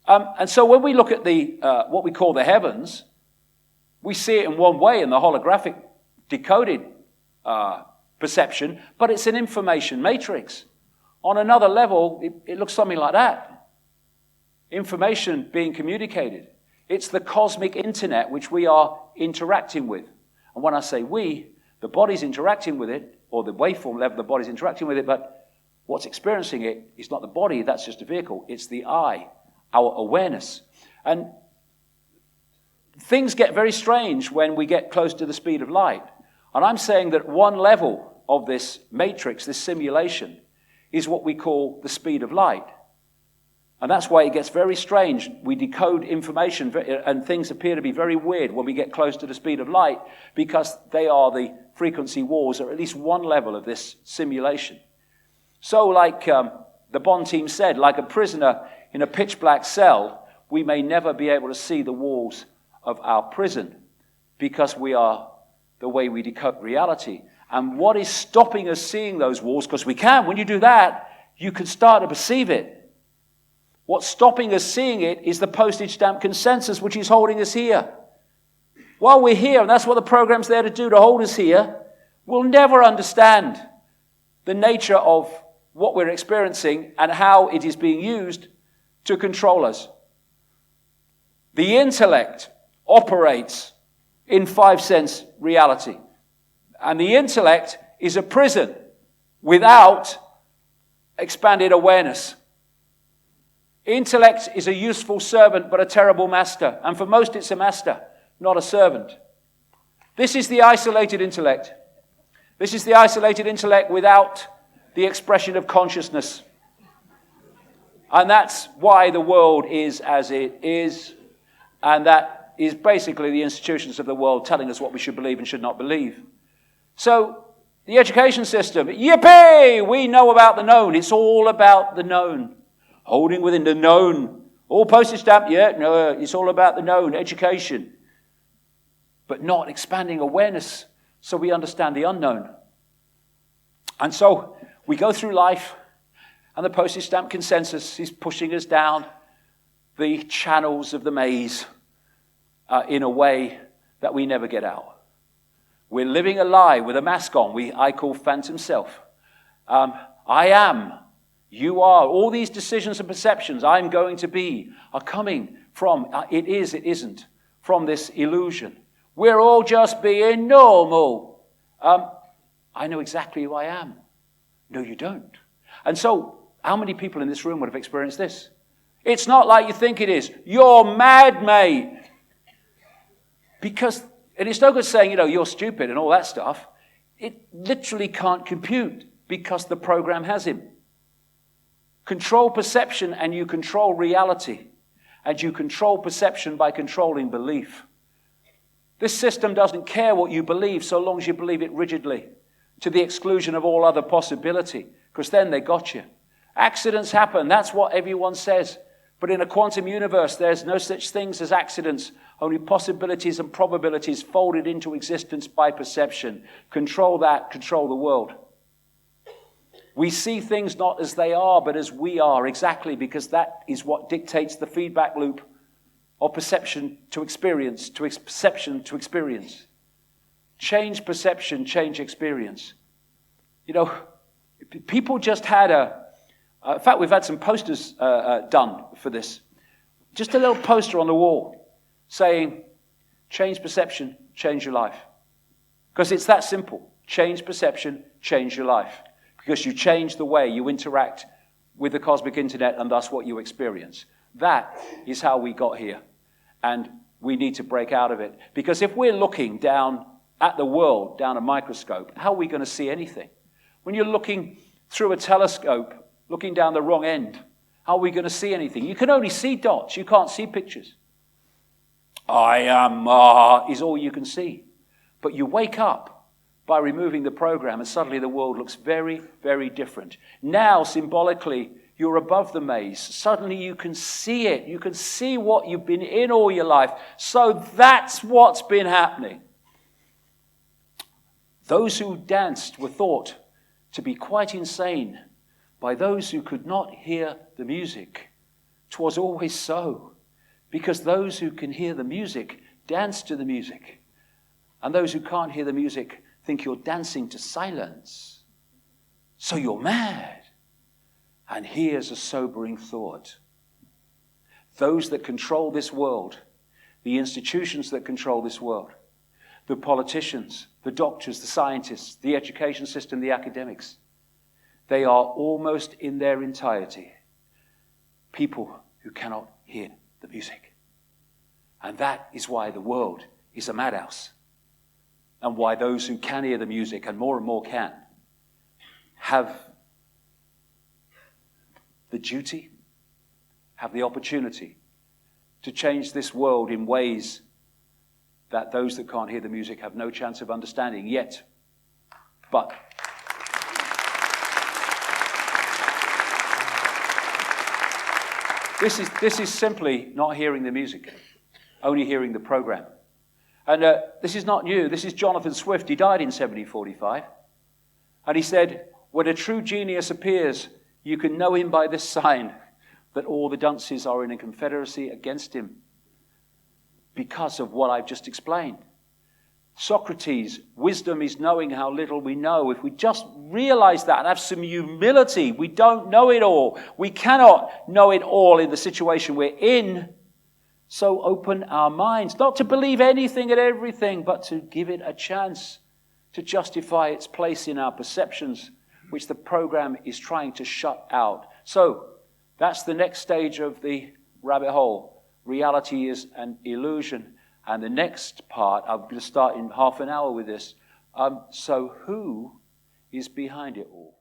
And so when we look at the what we call the heavens, we see it in one way in the holographic decoded perception, but it's an information matrix. On another level, it looks something like that. Information being communicated. It's the cosmic internet which we are interacting with. And when I say we, the body's interacting with it, or the waveform level, the body's interacting with it, but what's experiencing it is not the body, that's just a vehicle. It's the I, our awareness. And things get very strange when we get close to the speed of light. And I'm saying that one level of this matrix, this simulation, is what we call the speed of light. And that's why it gets very strange. We decode information and things appear to be very weird when we get close to the speed of light, because they are the frequency wars, or at least one level of this simulation. So like the Bond team said, like a prisoner in a pitch black cell, we may never be able to see the walls of our prison because we are the way we decode reality. And what is stopping us seeing those walls? Because we can. When you do that, you can start to perceive it. What's stopping us seeing it is the postage stamp consensus, which is holding us here. While we're here, and that's what the program's there to do, to hold us here, we'll never understand the nature of what we're experiencing and how it is being used to control us. The intellect operates in 5 sense reality. And the intellect is a prison without expanded awareness. Intellect is a useful servant, but a terrible master. And for most, it's a master, not a servant. This is the isolated intellect. This is the isolated intellect without the expression of consciousness. And that's why the world is as it is. And that is basically the institutions of the world telling us what we should believe and should not believe. So, the education system, yippee! We know about the known. It's all about the known. Holding within the known. All postage stamp, yeah, no, it's all about the known, education. But not expanding awareness so we understand the unknown. And so, we go through life, and the postage stamp consensus is pushing us down the channels of the maze in a way that we never get out. We're living a lie with a mask on, I call phantom self. I am, you are, all these decisions and perceptions, I'm going to be, are coming from, it is, it isn't, from this illusion. We're all just being normal. I know exactly who I am. No, you don't. And so, how many people in this room would have experienced this? It's not like you think it is. You're mad, mate. Because, and it's no good saying, you're stupid and all that stuff. It literally can't compute because the program has him. Control perception and you control reality. And you control perception by controlling belief. This system doesn't care what you believe so long as you believe it rigidly, to the exclusion of all other possibility, because then they got you. Accidents happen, that's what everyone says. But in a quantum universe, there's no such things as accidents, only possibilities and probabilities folded into existence by perception. Control that, control the world. We see things not as they are, but as we are, exactly, because that is what dictates the feedback loop of perception to experience, perception to experience. Change perception, change experience. People just had in fact, we've had some posters done for this. Just a little poster on the wall saying, change perception, change your life. Because it's that simple. Change perception, change your life. Because you change the way you interact with the cosmic internet and thus what you experience. That is how we got here. And we need to break out of it. Because if we're looking down at the world, down a microscope, how are we going to see anything? When you're looking through a telescope, looking down the wrong end, how are we going to see anything? You can only see dots. You can't see pictures. I am is all you can see. But you wake up by removing the program and suddenly the world looks very, very different. Now, symbolically, you're above the maze. Suddenly you can see it. You can see what you've been in all your life. So that's what's been happening. Those who danced were thought to be quite insane by those who could not hear the music. 'Twas always so, because those who can hear the music dance to the music, and those who can't hear the music think you're dancing to silence. So you're mad. And here's a sobering thought. Those that control this world, the institutions that control this world, the politicians, the doctors, the scientists, the education system, the academics, they are almost in their entirety people who cannot hear the music. And that is why the world is a madhouse. And why those who can hear the music, and more can, have the duty, have the opportunity to change this world in ways that those that can't hear the music have no chance of understanding yet. But this is simply not hearing the music, only hearing the program. And this is not new. This is Jonathan Swift. He died in 1745. And he said, when a true genius appears, you can know him by this sign, that all the dunces are in a confederacy against him, because of what I've just explained. Socrates, wisdom is knowing how little we know. If we just realize that and have some humility, we don't know it all. We cannot know it all in the situation we're in. So open our minds, not to believe anything and everything, but to give it a chance to justify its place in our perceptions, which the program is trying to shut out. So that's the next stage of the rabbit hole. Reality is an illusion. And the next part, I'm going to start in half an hour with this. So who is behind it all?